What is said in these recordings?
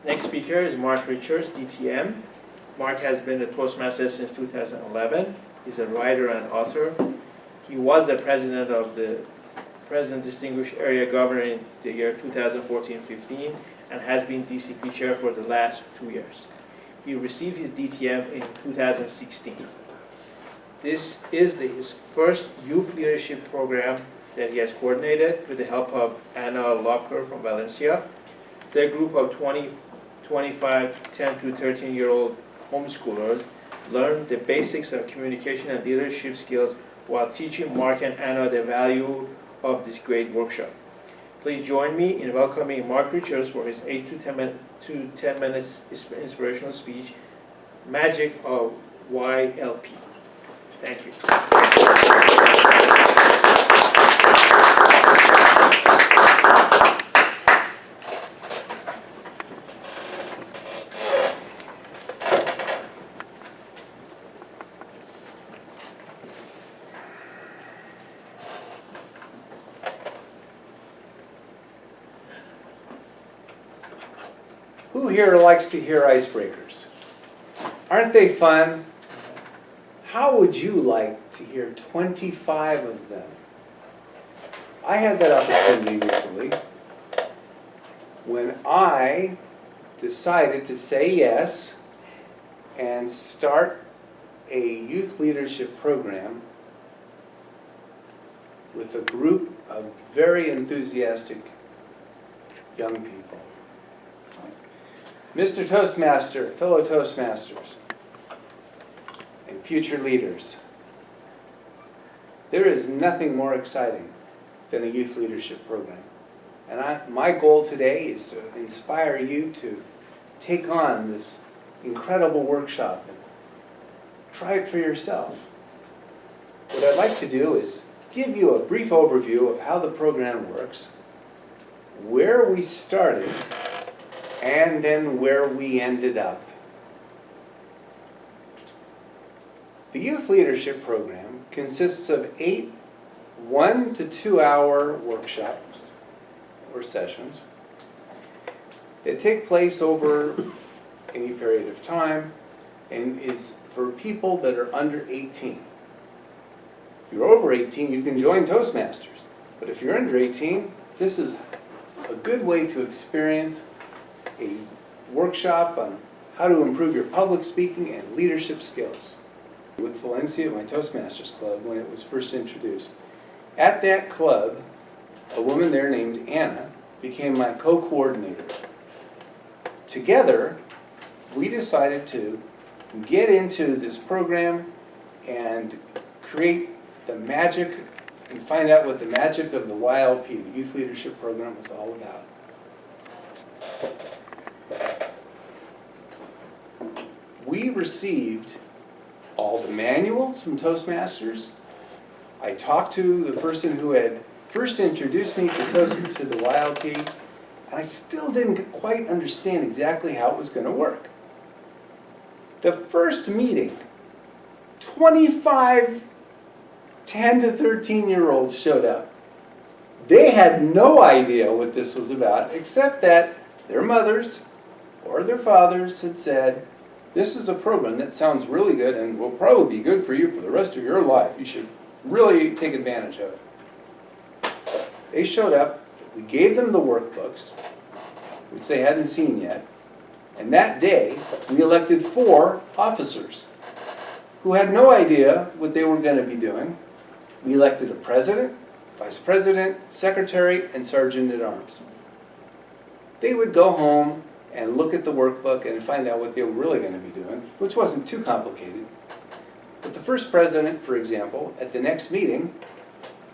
Next speaker is Mark Richards, DTM. Mark has been a Toastmaster since 2011. He's a writer and author. He was the president of the President Distinguished Area Governor in the year 2014-15 and has been DCP chair for the last 2 years. He received his DTM in 2016. This is his first youth leadership program that he has coordinated with the help of Anna Locker from Valencia. Their group of 25, 10 to 13-year-old homeschoolers learn the basics of communication and leadership skills while teaching Mark and Anna the value of this great workshop. Please join me in welcoming Mark Richards for his 8 to 10 minutes inspirational speech, Magic of YLP. Thank you. Who here likes to hear icebreakers? Aren't they fun? How would you like to hear 25 of them? I had that opportunity recently when I decided to say yes and start a youth leadership program with a group of very enthusiastic young people. Mr. Toastmaster, fellow Toastmasters, and future leaders, there is nothing more exciting than a youth leadership program. And my goal today is to inspire you to take on this incredible workshop and try it for yourself. What I'd like to do is give you a brief overview of how the program works, where we started, and then where we ended up. The Youth Leadership Program consists of 8 1 to 2 hour workshops or sessions that take place over any period of time and is for people that are under 18. If you're over 18, you can join Toastmasters. But if you're under 18, this is a good way to experience a workshop on how to improve your public speaking and leadership skills. With Valencia, my Toastmasters Club, when it was first introduced. At that club, a woman there named Anna became my co-coordinator. Together, we decided to get into this program and create the magic and find out what the magic of the YLP, the Youth Leadership Program, was all about. We received all the manuals from Toastmasters. I talked to the person who had first introduced me to the YLP, and I still didn't quite understand exactly how it was going to work. The first meeting, 25 10 to 13-year-olds showed up. They had no idea what this was about, except that their mothers or their fathers had said, "This is a program that sounds really good and will probably be good for you for the rest of your life. You should really take advantage of it." They showed up, we gave them the workbooks, which they hadn't seen yet, and that day we elected 4 officers who had no idea what they were going to be doing. We elected a president, vice president, secretary, and sergeant-at-arms. They would go home and look at the workbook and find out what they were really going to be doing, which wasn't too complicated. But the first president, for example, at the next meeting,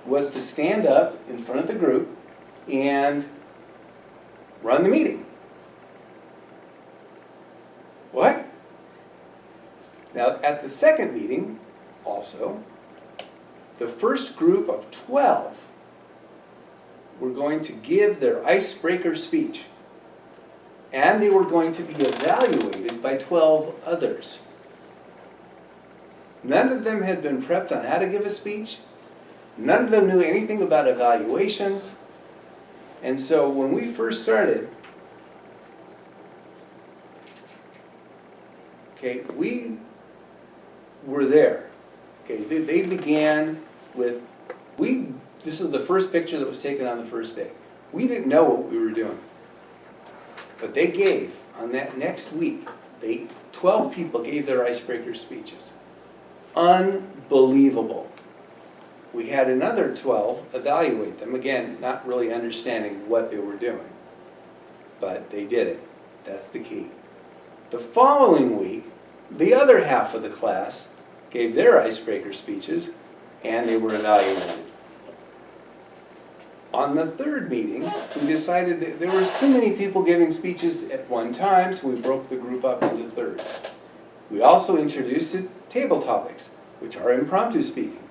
was to stand up in front of the group and run the meeting. What? Now, at the second meeting, also, the first group of 12 were going to give their icebreaker speech. And they were going to be evaluated by 12 others. None of them had been prepped on how to give a speech. None of them knew anything about evaluations. And so when we first started, Okay, we were there. Okay, they began with, this is the first picture that was taken on the first day. We didn't know what we were doing. But they gave, on that next week, 12 people gave their icebreaker speeches. Unbelievable. We had another 12 evaluate them, again, not really understanding what they were doing. But they did it. That's the key. The following week, the other half of the class gave their icebreaker speeches, and they were evaluated. On the third meeting, we decided that there was too many people giving speeches at one time, so we broke the group up into thirds. We also introduced table topics, which are impromptu speaking.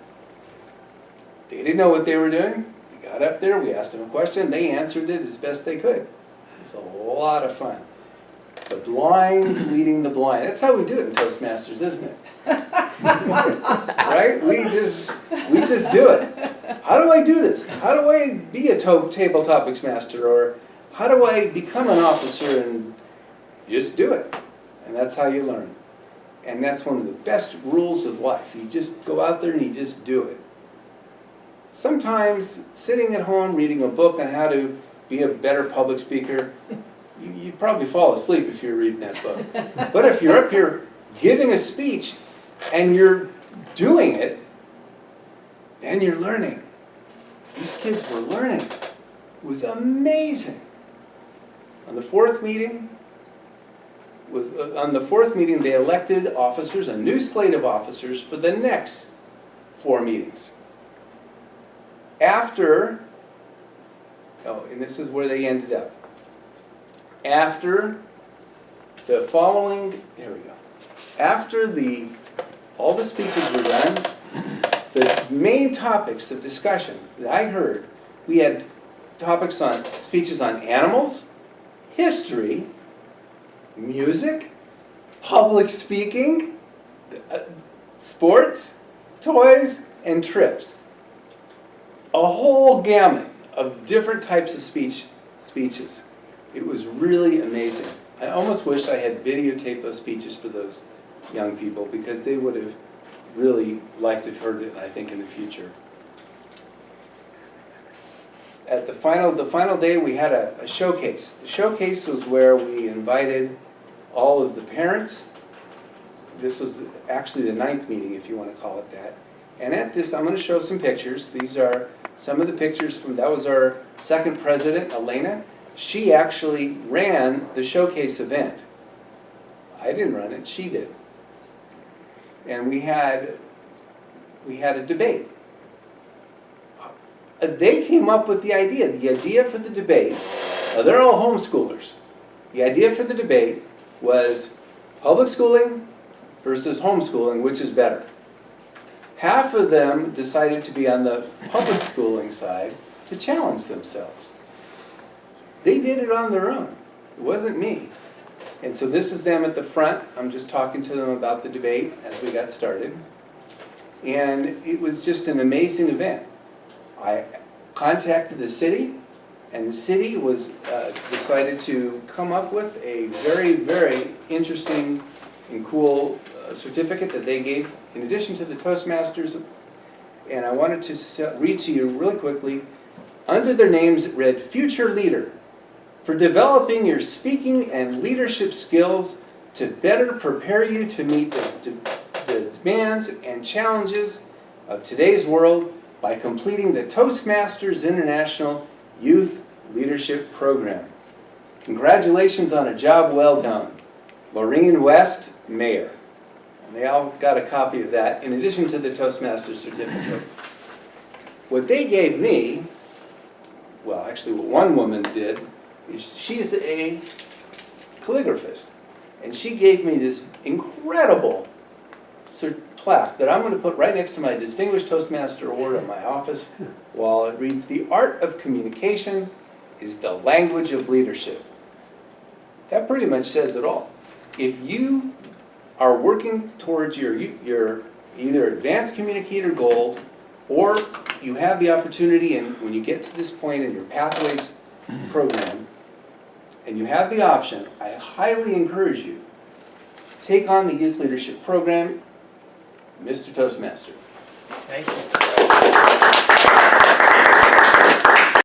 They didn't know what they were doing. We got up there, we asked them a question, they answered it as best they could. It was a lot of fun. The blind leading the blind. That's how we do it in Toastmasters, isn't it? Right? We just do it. How do I do this? How do I be a table topics master? Or how do I become an officer? And you just do it. And that's how you learn. And that's one of the best rules of life. You just go out there and you just do it. Sometimes sitting at home reading a book on how to be a better public speaker, you'd probably fall asleep if you're reading that book. But if you're up here giving a speech and you're doing it, then you're learning. These kids were learning. It was amazing. On the fourth meeting, they elected officers, a new slate of officers for the next 4 meetings. After, and this is where they ended up. After the following, here we go. After all the speeches were done, the main topics of discussion that I heard, we had speeches on animals, history, music, public speaking, sports, toys, and trips. A whole gamut of different types of speeches. It was really amazing. I almost wish I had videotaped those speeches for those young people because they would have really liked to have heard it, I think, in the future. At the final day, we had a showcase. The showcase was where we invited all of the parents. This was actually the 9th meeting, if you want to call it that. And at this, I'm going to show some pictures. These are some of the pictures that was our second president, Elena. She actually ran the showcase event. I didn't run it, she did. And we had a debate. They came up with the idea for the debate, they're all homeschoolers. The idea for the debate was public schooling versus homeschooling, which is better. Half of them decided to be on the public schooling side to challenge themselves. They did it on their own. It wasn't me. And so this is them at the front. I'm just talking to them about the debate as we got started. And it was just an amazing event. I contacted the city, and the city was decided to come up with a very, very interesting and cool certificate that they gave in addition to the Toastmasters. And I wanted to read to you really quickly. Under their names it read, Future Leader, for developing your speaking and leadership skills to better prepare you to meet the demands and challenges of today's world by completing the Toastmasters International Youth Leadership Program. Congratulations on a job well done. Laureen West, Mayor. And they all got a copy of that in addition to the Toastmasters certificate. What they gave me, well, actually what one woman did, is she is a calligraphist. And she gave me this incredible plaque that I'm going to put right next to my Distinguished Toastmaster Award in my office, while it reads, The art of communication is the language of leadership. That pretty much says it all. If you are working towards your either advanced communicator goal, or you have the opportunity, and when you get to this point in your Pathways program, and you have the option, I highly encourage you, take on the youth leadership program, Mr. Toastmaster. Thank you.